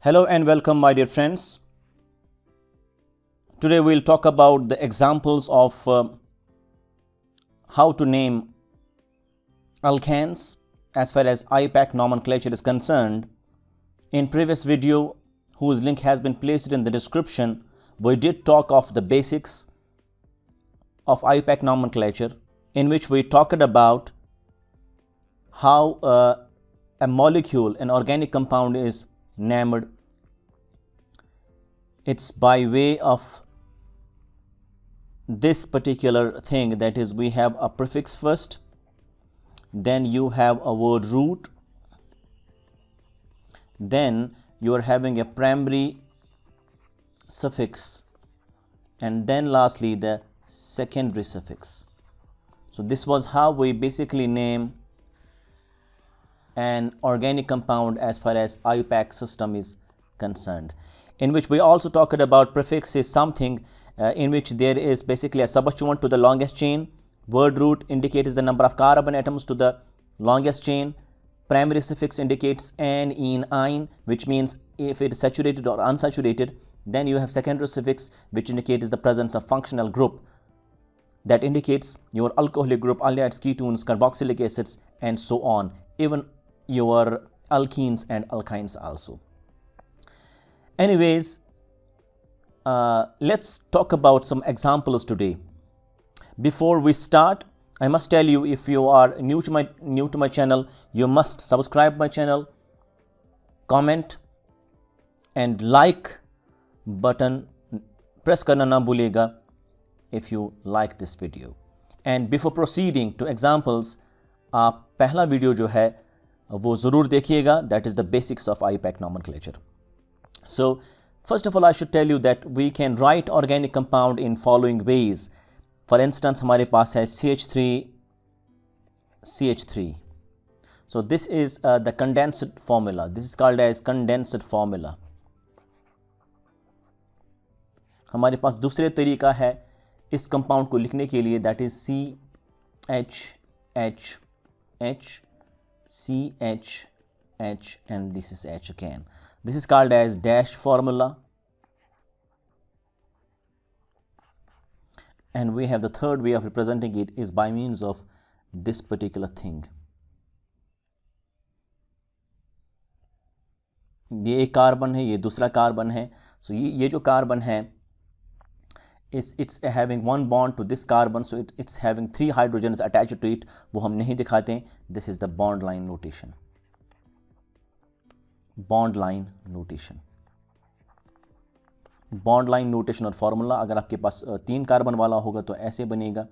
Hello and welcome, my dear friends. Today we'll talk about the examples of how to name alkanes as far as IUPAC nomenclature is concerned. In previous video, whose link has been placed in the description, we did talk of the basics of IUPAC nomenclature, in which we talked about how a molecule, an organic compound, is named. It's by way of this particular thing, that is, we have a prefix first, then you have a word root, then you are having a primary suffix, and then lastly the secondary suffix. So this was how we basically name an organic compound as far as IUPAC system is concerned, in which we also talked about prefix is something in which there is basically a substituent to the longest chain. Word root indicates the number of carbon atoms to the longest chain. Primary suffix indicates an, in, ein, which means if it is saturated or unsaturated. Then you have secondary suffix, which indicates the presence of functional group, that indicates your alcoholic group, aldehydes, ketones, carboxylic acids, and so on, even your alkenes and alkynes also. Anyways, let's talk about some examples today. Before we start, I must tell you, if you are new to my channel, you must subscribe my channel, comment and like button press karna na bhuliega if you like this video. And before proceeding to examples, आप पहला video जो है वो ज़रूर देखिएगा, that is the basics of IUPAC nomenclature. So first of all, I should tell you that we can write organic compound in following ways. For instance, हमारे पास है CH3. So this is the condensed formula. This is called as condensed formula. हमारे पास दूसरे तरीका है इस compound को लिखने के लिए, that is CH and this is H again. This is called as dash formula. And we have the third way of representing it is by means of this particular thing. ये एक carbon है, ये दूसरा carbon है. So ये जो carbon है, it's having one bond to this carbon, so it's having 3 hydrogens attached to it. वो हम नहीं दिखाते. This is the bond line notation. Bond line notation और फार्मूला, अगर आपके पास 3 कार्बन वाला होगा तो ऐसे बनेगा,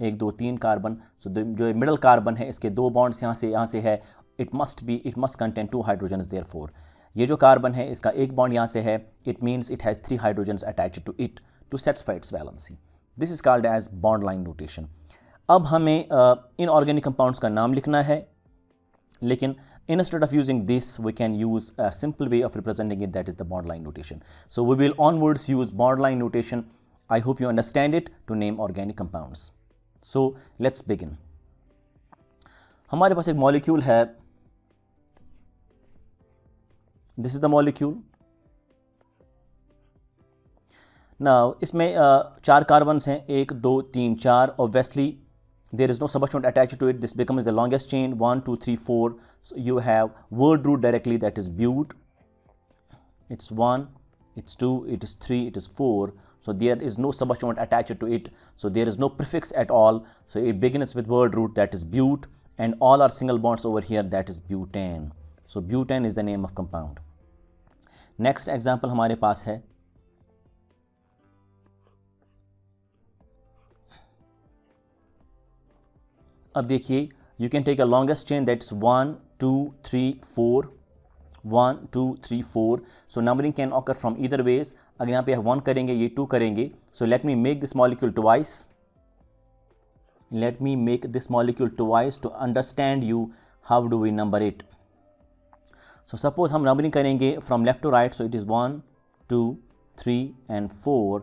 1 2 3 कार्बन. सो जो मिडल कार्बन है, इसके 2 बॉन्ड्स यहाँ से है. It must contain 2 hydrogens. Therefore ये जो कार्बन है, इसका 1 बॉन्ड यहाँ से है. It means it has 3 hydrogens attached to it to satisfy its valency. This is called as bond line notation. अब हमें इन ऑर्गेनिक कंपाउंड्स का नाम लिखना है, लेकिन instead of using this, we can use a simple way of representing it, that is the bond line notation. So we will onwards use bond line notation. I hope you understand it to name organic compounds. So let's begin. हमारे पास एक molecule है. This is the molecule. Now इसमें 4 carbons हैं, 1 2 3 4. Obviously there is no substituent attached to it. This becomes the longest chain, 1 2 3 4. So you have word root directly, that is but. It's 1, it's 2, it is 3, it is 4. So there is no substituent attached to it, so there is no prefix at all. So it begins with word root, that is but, and all are single bonds over here, that is butane. So butane is the name of compound. Next example हमारे पास है अब देखिए, you can take a longest chain, that's 1 2 3 4, 1 2 3 4. So numbering can occur from either ways. अगर यहाँ पे 1 करेंगे, ये 2 करेंगे. So let me make this molecule twice. To understand you how do we number it. So suppose हम numbering करेंगे from left to right. So it is 1 2 3 and 4.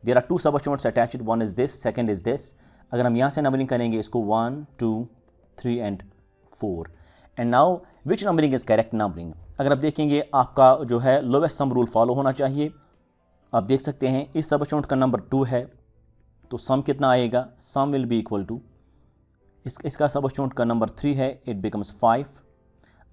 There are 2 substituents attached. One is this, second is this. अगर हम यहाँ से numbering करेंगे इसको 1 2 3 and 4. And now which numbering is correct numbering. अगर आप देखेंगे आपका जो है लोवेस्ट सम रूल फॉलो होना चाहिए। आप देख सकते हैं इस सबस्टिट्यूएंट का नंबर 2 है तो सम कितना आएगा, सम विल बी इक्वल टू, इसका सबस्टिट्यूएंट का नंबर 3 है, इट बिकम्स 5।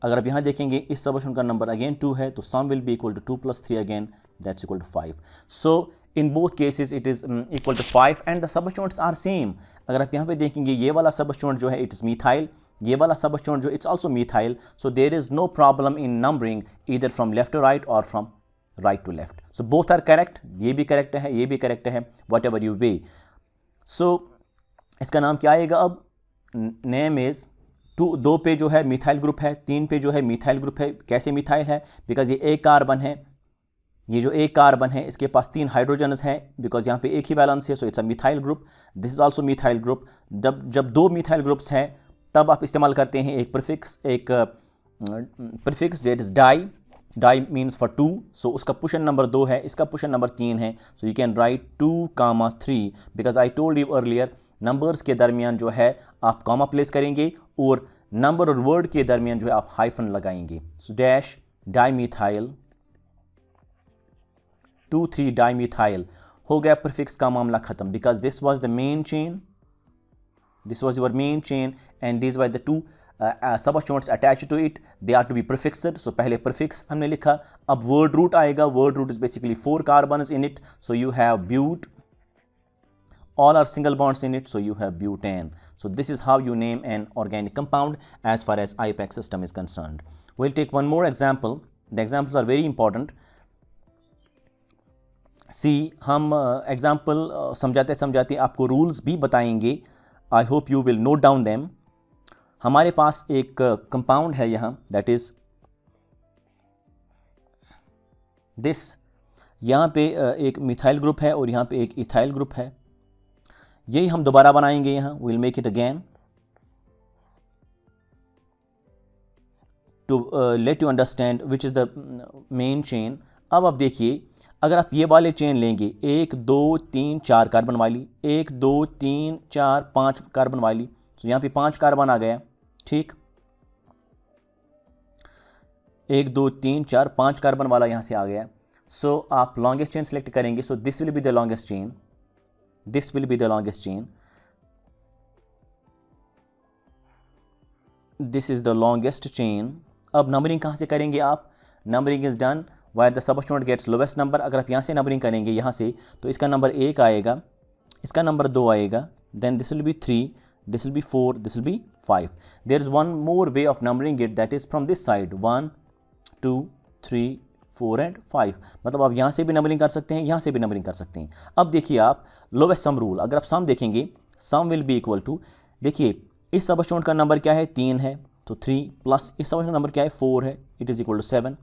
अगर आप यहाँ देखेंगे इस सबस्टिट्यूएंट का नंबर अगेन 2 है तो sum will be equal to 2 + 3 again, that's equal to 5। So in both cases it is equal to 5 and the substituents are same. अगर आप यहाँ पे देखेंगे ये वाला सबस्टिट्यूएंट जो है इट इज़ मिथाइल, ये वाला सबस्टिट्यूएंट जो it's also methyl, so there is no problem in numbering either from left to right और from right to left. So both are correct, ये भी करेक्ट है, ये भी करेक्ट है, वट एवर यू वे। सो इसका नाम क्या आएगा अब, नेम इज़ 2 पे जो है मिथाइल ग्रुप है, 3 पे जो है मिथाइल ग्रुप है। कैसे मिथाइल है, बिकॉज ये एक कार्बन है, ये जो एक कार्बन है इसके पास 3 हाइड्रोजन्स हैं, बिकॉज यहाँ पे एक ही बैलेंस है, so it's a methyl group. This is also methyl group. जब 2 मिथाइल ग्रुप्स हैं तब आप इस्तेमाल करते हैं एक prefix that is di means for 2, so उसका पोजीशन नंबर 2 है, इसका पोजीशन नंबर 3 है, so you can write 2,3 because I told you earlier numbers के दरमियान जो है आप कॉमा प्लेस करेंगे और नंबर और वर्ड के दरमियान जो है आप हाइफन लगाएंगे। सो डैश डाईमिथाइल 2,3 डाईमिथाइल हो गया, प्रीफिक्स का मामला खत्म, because this was the main chain, this was your main chain and this were the 2 substituents attached to it, they are to be prefixed. सो पहले प्रीफिक्स हमने लिखा, अब वर्ड रूट आएगा, word root is basically 4 carbons in it, so you have but, all are single bonds in it, so you have butane. So this is how you name an organic compound as far as IUPAC system is concerned. We'll take one more example. The examples are very important. See, हम example समझाते समझाते आपको rules भी बताएंगे. I hope you will note down them. हमारे पास एक compound है यहाँ, that is this. यहाँ पे एक मिथाइल ग्रुप है और यहाँ पे एक इथाइल ग्रुप है, यही हम दोबारा बनाएंगे यहाँ, will make it again to let you understand which is the main chain. अब आप देखिए, अगर आप ये वाले चेन लेंगे 1 2 3 4 कार्बन वाली, 1 2 3 4 5 कार्बन वाली, तो यहाँ पे 5 कार्बन आ गया, ठीक, 1 2 3 4 5 कार्बन वाला यहाँ से आ गया। सो आप लॉन्गेस्ट चेन सेलेक्ट करेंगे, so this will be the longest chain, this will be the longest chain, this is the longest chain। अब नंबरिंग कहाँ से करेंगे आप, numbering is done where the substituent gets lowest number. अगर आप यहाँ से नंबरिंग करेंगे यहाँ से, तो इसका नंबर 1 आएगा, इसका नंबर 2 आएगा, then this will be 3, this will be 4, this will be 5। There is one more way of numbering it, that is from this side, 1 2 3 4 and 5। मतलब आप यहाँ से भी नंबरिंग कर सकते हैं, यहाँ से भी नंबरिंग कर सकते हैं। अब देखिए आप लोवेस्ट सम रूल, अगर आप सम देखेंगे, सम विल बी इक्वल टू, देखिए इस सबस्टिट्यूएंट का नंबर क्या है, 3 है, तो 3 प्लस इस सबस्टिट्यूएंट का नंबर क्या है, 4 है, इट इज़ इक्वल टू 7।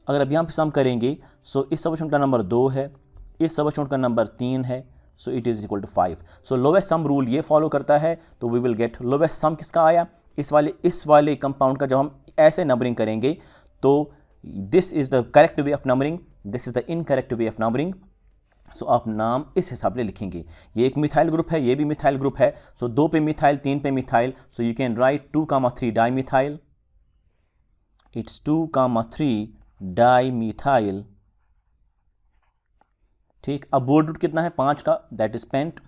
अगर आप यहाँ पे सम करेंगे, सो इस सबस्टिट्यूएंट का नंबर 2 है, इस सबस्टिट्यूएंट का नंबर 3 है, so it is equal to 5। So lowest sum rule ये फॉलो करता है, तो we will get lowest sum किसका आया, इस वाले कंपाउंड का। जब हम ऐसे नंबरिंग करेंगे तो this is the correct way of numbering, this is the incorrect way of numbering. सो आप नाम इस हिसाब से लिखेंगे। ये एक मिथाइल ग्रुप है, ये भी मिथाइल ग्रुप है, सो 2 पे मिथाइल, 3 पे methyl, so you can write 2,3 dimethyl, it's 2,3 dimethyl, ठीक। अब वर्ड रूट कितना है, 5 का, दैट इज पेंट,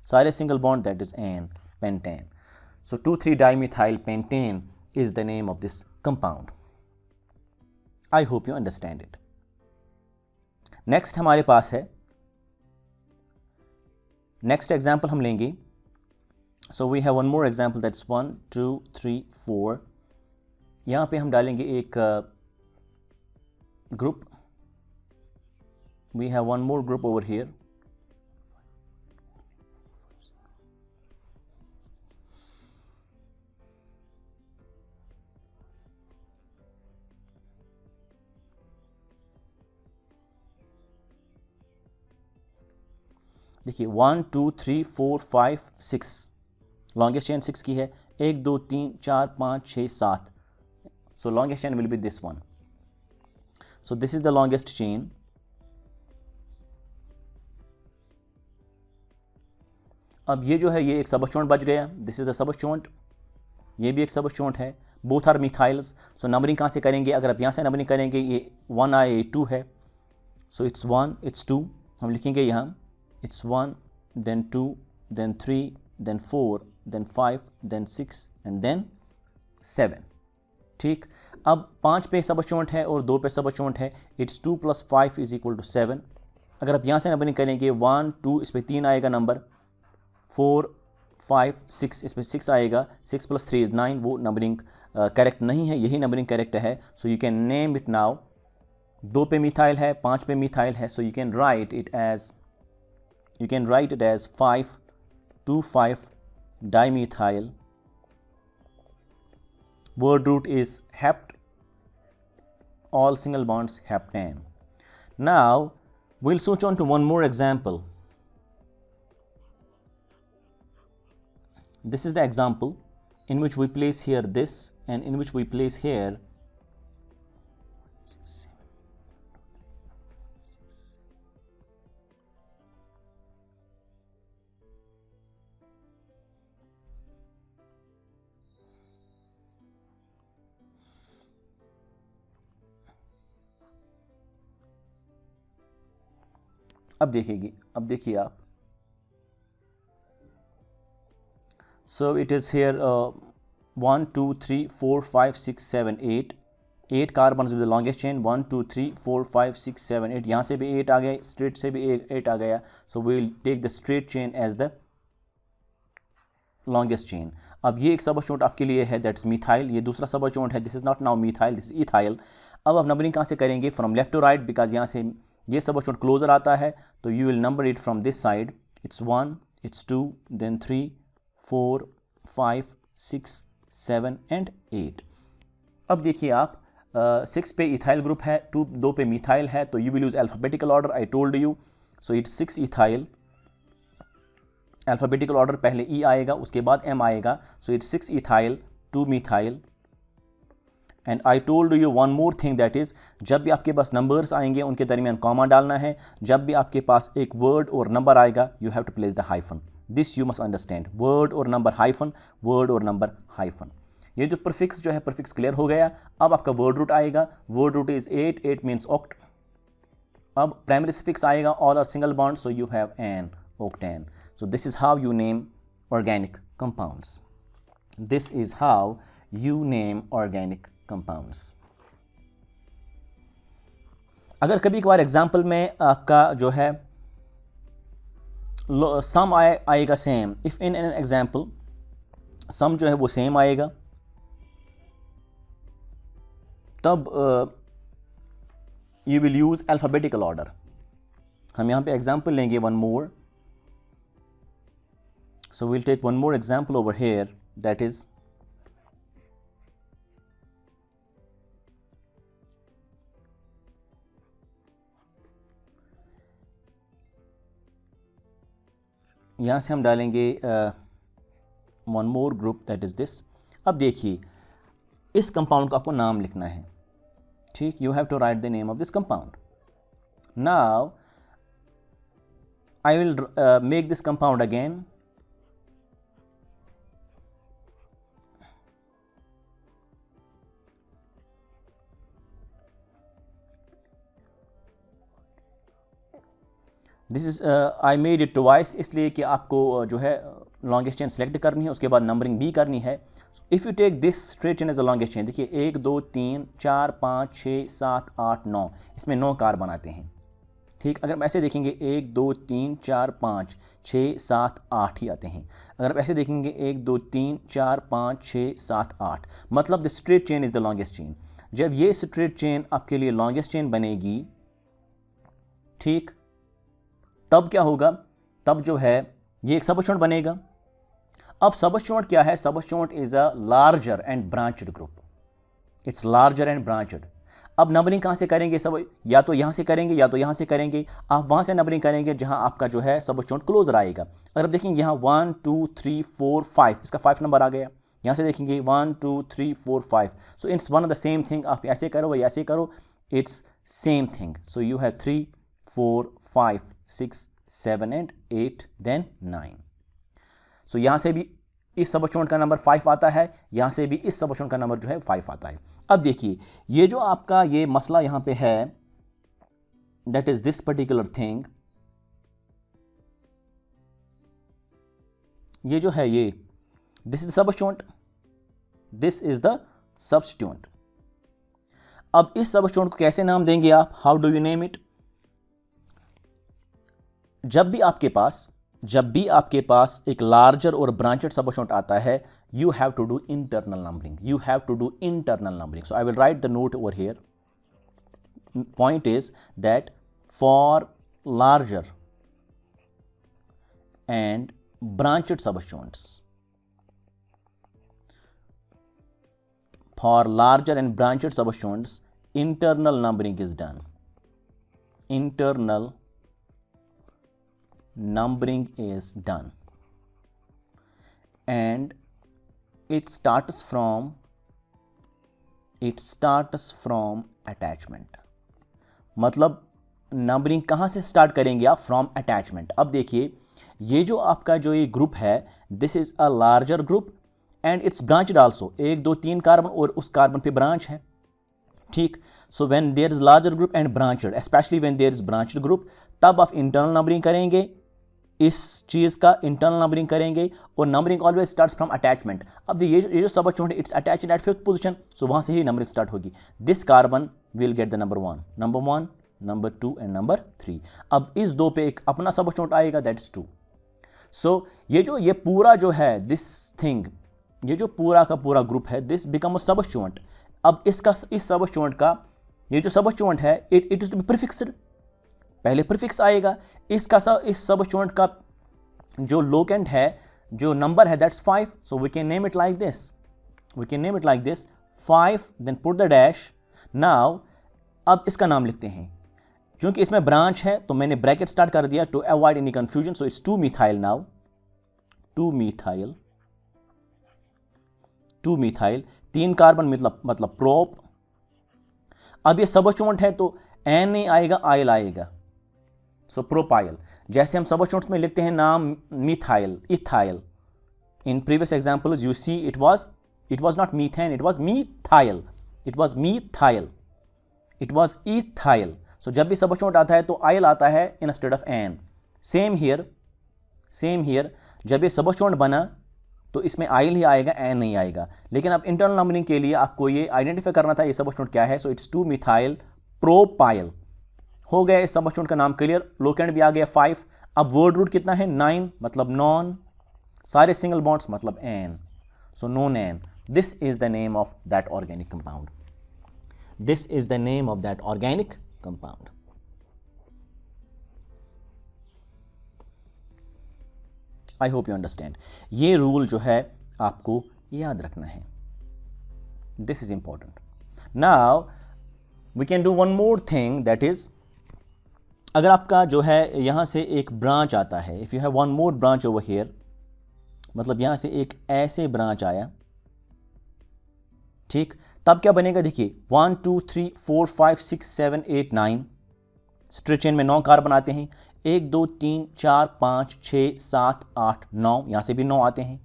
सारे single bond, that is ane, pentane. So 2,3 dimethyl pentane is the name of this compound. I hope you understand it. Next हमारे पास है, next example हम लेंगे। So we have one more example, that's 1 2 3 4। यहाँ पे हम डालेंगे एक group, we have one more group over here, देखिए 1 2 3 4 5 6, लॉन्गेस्ट चेन 6 की है, 1 2 3 4 5 6 7, सो longest chain will be this one. So this is the longest chain. अब ये जो है, ये एक सबस्टिट्यूएंट बच गया, दिस इज अ सबस्टिट्यूएंट, ये भी एक सबस्टिट्यूएंट है, बोथ आर मिथाइल्स। सो नंबरिंग कहाँ से करेंगे, अगर आप यहाँ से नंबरिंग करेंगे, ये 1 आए, ये 2 है, सो इट्स 1, इट्स 2, हम लिखेंगे यहाँ it's 1, then 2, then 3, then 4, then 5, then 6 and then 7। ठीक, अब 5 पे सबस्टिट्यूएंट है और 2 पे सबस्टिट्यूएंट है, इट्स 2 + 5 = 7। अगर आप यहाँ से नंबरिंग करेंगे 1 2, इस पर 3 आएगा नंबर, 4 5 6, इस पर 6 आएगा, 6 + 3 = 9, वो नंबरिंग करेक्ट नहीं है, यही नंबरिंग करेक्ट है। So you can name it now. 2 पे मिथाइल है, 5 पे मिथाइल है, so you can write it as 5,2,5 dimethyl. Word root is hept, all single bonds heptane. Now we'll switch on to one more example. This is the example in which we place here this and in which we place here अब देखिए आप, so it is here 1 2 3 4 5 6 7 8 carbons with the longest chain, 1 2 3 4 5 6 7 8, यहाँ से भी 8 आ गए, straight से भी 8 आ गया, so we will take the straight chain as the longest chain. अब ये एक सबस्टिट्यूएंट आपके लिए है, दैट्स मिथाइल, ये दूसरा सबस्टिट्यूएंट है, this is not now methyl, this is ethyl. अब आप नंबरिंग कहाँ से करेंगे, from left to right, because यहाँ से ये सबस्टिट्यूएंट क्लोजर आता है, तो you will number it from this side, it's 1, it's 2, then 3 4 5 6 7 and 8। अब देखिए आप 6 पे इथाइल ग्रुप है, 2 पे मिथाइल है, तो you will use alphabetical order, I told you. So it's 6 ethyl, alphabetical order, पहले ई आएगा उसके बाद एम आएगा, so it's 6 ethyl 2 methyl. And I told you one more thing, that is जब भी आपके पास नंबर्स आएंगे उनके दरमियान कॉमा डालना है, जब भी आपके पास एक वर्ड और नंबर आएगा you have to place the hyphen, this you must understand, word और नंबर हाइफन, वर्ड और नंबर हाइफन। ये जो प्रीफिक्स जो है, प्रीफिक्स क्लियर हो गया। अब आपका वर्ड रूट आएगा, word root is 8 means oct. अब प्राइमरी सफिक्स आएगा, all are single bond, so you have ane, octane. So this is how you name organic compounds. This is how you name organic compounds. अगर कभी कभार example में आपका जो है sum आएगा same, if in an example sum जो है वो सेम आएगा, तब you will use alphabetical order. हम यहाँ पे एग्जाम्पल लेंगे one more, so we'll take one more example over here, that is यहाँ से हम डालेंगे one more group, that is this। अब देखिए इस कंपाउंड का आपको नाम लिखना है, ठीक, you have to write the name of this compound। Now I will make this compound again, this is I made it twice, इसलिए कि आपको जो है लॉन्गेस्ट चेन सेलेक्ट करनी है, उसके बाद नंबरिंग भी करनी है। If you take this straight chain as the longest chain, देखिए 1 2 3 4 5 6 7 8 9, इसमें 9 कार्बन आते हैं, ठीक। अगर हम ऐसे देखेंगे 1 2 3 4 5 6 7 8 ही आते हैं। अगर आप ऐसे देखेंगे 1 2 3 4 5 6 7 8, मतलब the straight chain is the longest chain. जब ये स्ट्रेट चेन आपके लिए लॉन्गेस्ट चेन बनेगी, ठीक, तब क्या होगा, तब जो है ये एक सबस्टिट्यूएंट बनेगा। अब सबस्टिट्यूएंट क्या है, substituent is a larger and branched group, it's larger and branched. अब नंबरिंग कहाँ से करेंगे, सब या तो यहाँ से करेंगे या तो यहाँ से करेंगे, आप वहाँ से नंबरिंग करेंगे जहाँ आपका जो है सबस्टिट्यूएंट क्लोजर आएगा। अगर आप देखेंगे यहाँ 1 2 3 4 5, इसका 5 नंबर आ गया, यहाँ से देखेंगे 1 2 3 4 5, so it's one of the same thing, आप ऐसे करो या ऐसे करो, it's same thing. So you have 3 4 5 6 7 and 8 then 9। सो यहाँ से भी इस सबस्टिट्यूएंट का नंबर 5 आता है, यहाँ से भी इस सबस्टिट्यूएंट का नंबर जो है 5 आता है। अब देखिए ये जो आपका ये मसला यहाँ पे है, that is this particular thing, ये जो है ये this is substituent, this is the substituent. अब इस सबस्टिट्यूएंट को कैसे नाम देंगे आप, how do you name it? जब भी आपके पास एक लार्जर और ब्रांचेड सबस्टिट्यूएंट आता है, you have to do internal numbering. So I will write the note over here. Point is that for larger and branched substituents, internal numbering is done. Internal numbering is done, and it starts from attachment. मतलब numbering कहाँ से start करेंगे आप? From attachment. अब देखिए ये जो आपका जो ये ग्रुप है, this is a larger group and it's branched also. 1 2 3 carbon और उस कार्बन पे ब्रांच है, ठीक। So when there is larger group and branched, specially when there is branched group, तब आप इंटरनल नंबरिंग करेंगे, इस चीज़ का इंटरनल नंबरिंग करेंगे, और numbering always starts from attachment. अब ये जो सबस्टिट्यूएंट है, it's attached at 5th position, सो वहाँ से ही नंबरिंग स्टार्ट होगी। This carbon will get the number 1, number 2 and number 3। अब इस 2 पे एक अपना सबस्टिट्यूएंट आएगा, दैट इज 2। सो ये पूरा जो है दिस थिंग, ये जो पूरा का पूरा ग्रुप है, दिस बिकम अ सबस्टिट्यूएंट। अब इस सबस्टिट्यूएंट का ये जो सबस्टिट्यूएंट है, it is to be prefixed, पहले प्रीफिक्स आएगा। इस सबस्टिट्यूएंट का जो लोकेंट है, जो नंबर है, that's 5, so we can name it like this, 5, then put the dash. Now अब इसका नाम लिखते हैं, क्योंकि इसमें ब्रांच है तो मैंने ब्रैकेट स्टार्ट कर दिया to avoid any confusion. So it's 2 methyl. Now 2 methyl, 3 carbon मतलब प्रोप। अब ये सबस्टिट्यूएंट है तो एन नहीं आएगा, आयल आएगा, सो प्रोपाइल। जैसे हम सबस्टिट्यूएंट्स में लिखते हैं नाम methyl, ethyl. In previous examples you see it was not methane, it was methyl, it was ethyl. सो जब भी सबस्टिट्यूएंट आता है तो आयल आता है instead of ane. Same here जब ये सबस्टिट्यूएंट बना तो इसमें आयल ही आएगा, एन नहीं आएगा। लेकिन अब इंटरनल नंबरिंग के लिए आपको ये आइडेंटिफाई करना था ये सबस्टिट्यूएंट क्या है। सो इट्स 2 मिथाइल प्रोपाइल। हो गया इस सबस्टिट्यूएंट का नाम क्लियर, लोकेंट भी आ गया 5। अब वर्ड रूट कितना है? 9, मतलब नॉन, सारे सिंगल बॉन्ड्स मतलब ane, so non ane. This is the name of that organic compound, I hope you understand. ये रूल जो है आपको याद रखना है, this is important. Now we can do one more thing, that is, अगर आपका जो है यहाँ से एक ब्रांच आता है, if you have one more branch over here, मतलब यहाँ से एक ऐसे ब्रांच आया, ठीक, तब क्या बनेगा? देखिए 1 2 3 4 5 6 7 8 9, स्ट्रेट चेन में 9 कार्बन आते हैं। 1 2 3 4 5 6 7 8 9, यहाँ से भी 9 आते हैं।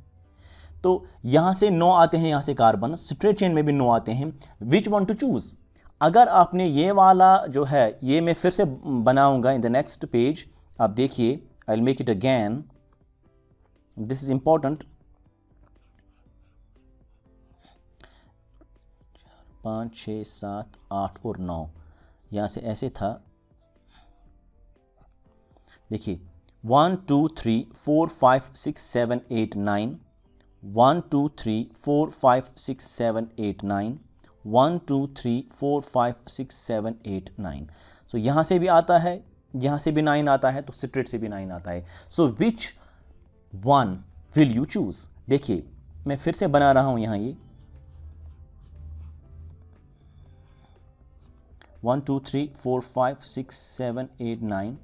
तो यहाँ से 9 आते हैं, यहाँ से कार्बन, स्ट्रेट चेन में भी 9 आते हैं। Which one two choose? अगर आपने ये वाला जो है, ये मैं फिर से बनाऊंगा इन द नेक्स्ट पेज, आप देखिए, I will make it again, this is important. 5 6 7 8 और 9, यहाँ से ऐसे था, देखिए 1 2 3 4 5 6 7 8 9, 1 2 3 4 5 6 7 8 9, 1 2 3 4 5 6 7 8 9। सो यहाँ से भी आता है, यहाँ से भी 9 आता है, तो स्ट्रेट से भी 9 आता है। So which one will you choose? देखिए मैं फिर से बना रहा हूँ यहाँ, ये 1 2 3 4 5 6 7 8 9,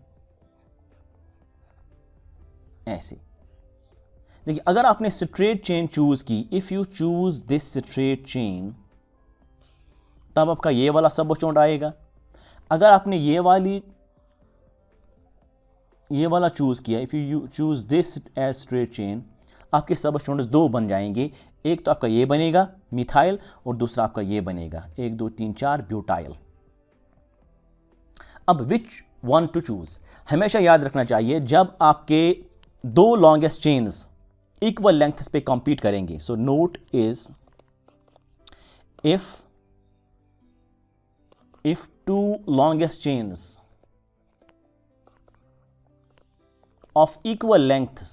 ऐसे। देखिए अगर आपने स्ट्रेट चेन चूज की, if you choose this straight chain, तब आपका ये वाला सबस्टिट्यूएंट आएगा। अगर आपने ये वाला चूज किया, if you choose this as straight chain, आपके सबस्टिट्यूएंट्स दो बन जाएंगे। एक तो आपका ये बनेगा मिथाइल और दूसरा आपका ये बनेगा 1 2 3 4 ब्यूटाइल। अब विच वन टू चूज, हमेशा याद रखना चाहिए जब आपके दो लॉन्गेस्ट चेन्स इक्वल लेंथ्स पे कॉम्पीट करेंगे। So note is if two longest chains of equal lengths,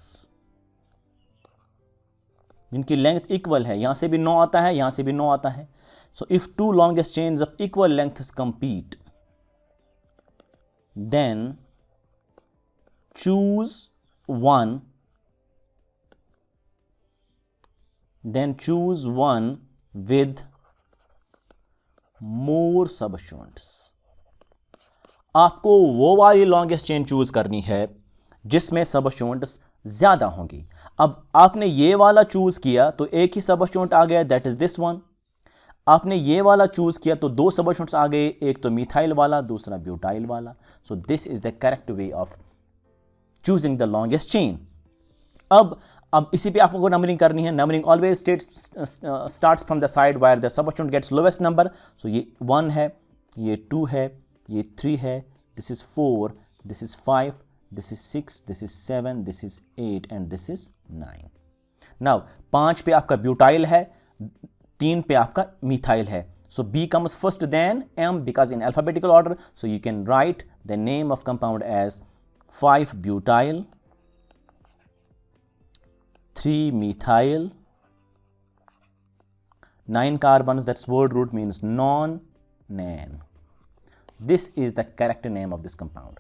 जिनकी लेंथ इक्वल है, यहां से भी 9 आता है, यहां से भी 9 आता है, so if two longest chains of equal lengths compete, then choose one with मोर सबस्टिट्यूएंट्स। आपको वो वाली लॉन्गेस्ट चेन चूज करनी है जिसमें सबस्टिट्यूएंट्स ज्यादा होंगी। अब आपने ये वाला चूज किया तो एक ही सबस्टिट्यूएंट आ गया, दैट इज दिस वन। आपने ये वाला चूज किया तो दो सबस्टिट्यूएंट्स आ गए, एक तो मिथाइल वाला, दूसरा ब्यूटाइल वाला। So this is the correct way of choosing the longest chain. अब इसी पे आपको नंबरिंग करनी है। Numbering always starts from the side where the substituent gets lowest number. So ये 1 है, ये 2 है, ये 3 है, this is 4, this is 5, this is 6, this is 7, this is 8 and this is 9। Now 5 पे आपका ब्यूटाइल है, 3 पे आपका मिथाइल है। सो B comes first then M because in alphabetical order. So you can write the name of compound as 5 butyl, 3 methyl, 9 carbons, that's word root means non-nan. This is the correct name of this compound.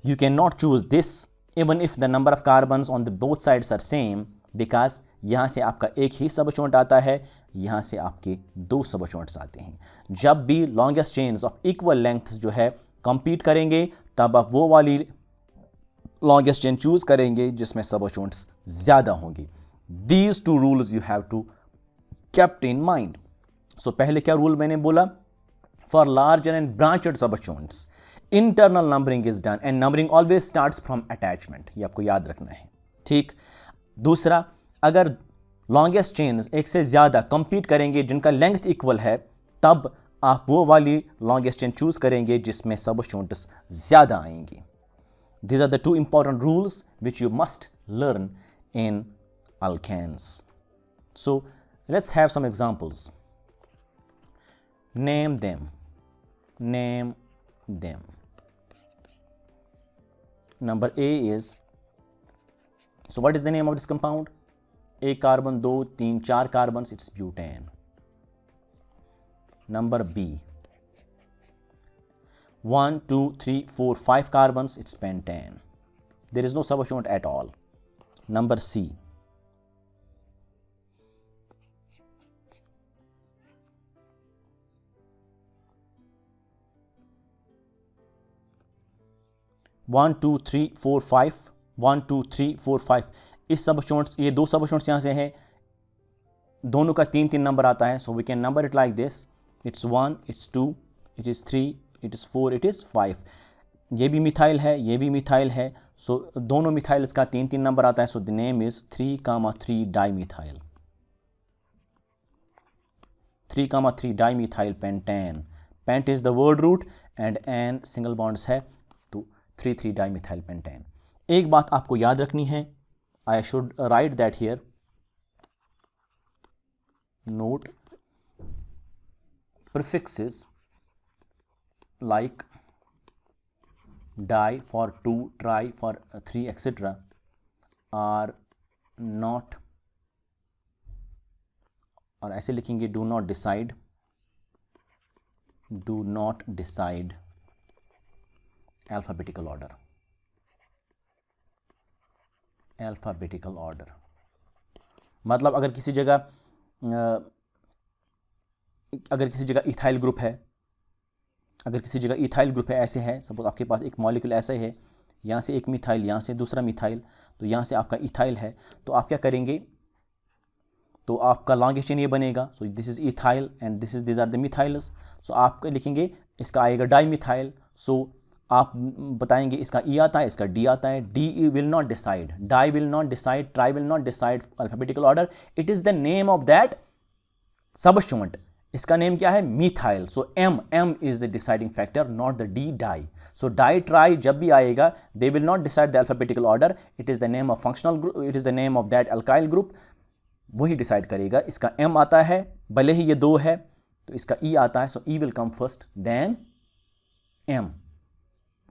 You cannot choose this even if the number of carbons on the both sides are same, because यहाँ से आपका एक ही सबस्टिट्यूएंट आता है, यहाँ से आपके दो सबस्टिट्यूएंट्स आते हैं। जब भी longest chains of equal length जो है कंपीट करेंगे तब आप वो वाली लॉन्गेस्ट चेन चूज करेंगे जिसमें सबस्टिट्यूएंट्स ज्यादा होंगी। These two rules you have to kept in mind. So पहले क्या रूल मैंने बोला, for larger and branched substituents internal numbering is done and numbering always starts from attachment. ये आपको याद रखना है, ठीक। दूसरा, अगर लॉन्गेस्ट चेन्स एक से ज्यादा कंपीट करेंगे जिनका लेंथ इक्वल है, तब आप वो वाली लॉन्गेस्ट चेन चूज करेंगे जिसमें सबस्टिट्यूएंट्स ज्यादा आएंगी। These are the two important rules which you must learn in alkanes. So let's have some examples. Name them. Name them. Number A is, so what is the name of this compound? A carbon, 2, 3, 4 carbons, it's butane. Number B, 1, 2, 3, 4, 5 carbons, it's pentane. There is no substituent at all. Number C, one two three four five, 1 2 3 4 5, इस सबस्टिट्यूएंट्स, ये दो सबस्टिट्यूएंट्स यहाँ से हैं, दोनों का 3 3 number आता है। So we can number it like this, it's 1, it's 2, it is 3, it is 4, it is 5। ये भी मिथाइल है, ये भी मिथाइल है, सो दोनों मिथाइल्स का 3 3 नंबर आता है। So the name is 3,3 dimethyl, 3,3 dimethyl pentane. Pent is the word root and ane single bonds है, तो 3,3 डाईमिथाइल पेंटेन। एक बात आपको याद रखनी है, I should write that here, note prefixes like di for 2, tri for 3, etc. are not, और ऐसे लिखेंगे do not decide, do not decide alphabetical order, alphabetical order। मतलब अगर किसी जगह इथाइल ग्रुप है, अगर किसी जगह इथाइल ग्रुप है, ऐसे है, सपोज आपके पास एक मॉलिक्यूल ऐसा है, यहाँ से एक मिथाइल, यहाँ से दूसरा मिथाइल, तो यहाँ से आपका इथाइल है, तो आप क्या करेंगे, तो आपका लॉन्गेस्ट चेन ये बनेगा। So this is ethyl and this are the methyls. सो आप लिखेंगे, इसका आएगा डाई मिथाइल। सो आप बताएंगे इसका ई आता है, इसका डी आता है, di will not decide, di will not decide, tri will not decide alphabetical order, it is the name of that substituent. इसका नेम क्या है? Methyl. So M is the deciding factor, not the di, di. So di tri जब भी आएगा, they will not decide the alphabetical order, it is the name of functional group, it is the name of that alkyl group, वही decide करेगा। इसका M आता है, भले ही ये दो है तो इसका ई आता है, so E will come first then M.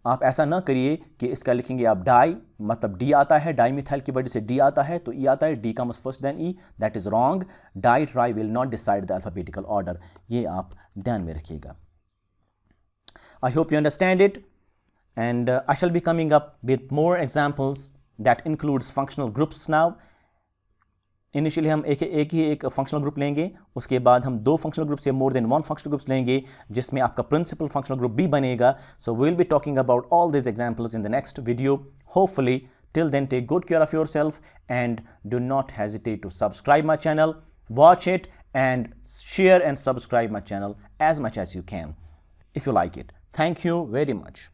आप ऐसा ना करिए कि इसका लिखेंगे आप डाई, मतलब डी आता है, डाई मिथाइल की वजह से डी आता है तो ई आता है, D comes first then E, that is wrong. Di tri will not decide the alphabetical order, ये आप ध्यान में रखिएगा। I hope you understand it, and I shall be coming up with more examples that includes functional groups now. Initially हम एक functional group लेंगे, उसके बाद हम दो फंक्शनल ग्रुप से more than one functional groups लेंगे, जिसमें आपका प्रिंसिपल फंक्शनल ग्रुप भी बनेगा। So we will be talking about all this examples in the next video, hopefully. Till then, take good care of yourself and do not hesitate to subscribe my channel, watch it and share and subscribe my channel as much as you can if you like it. Thank you very much.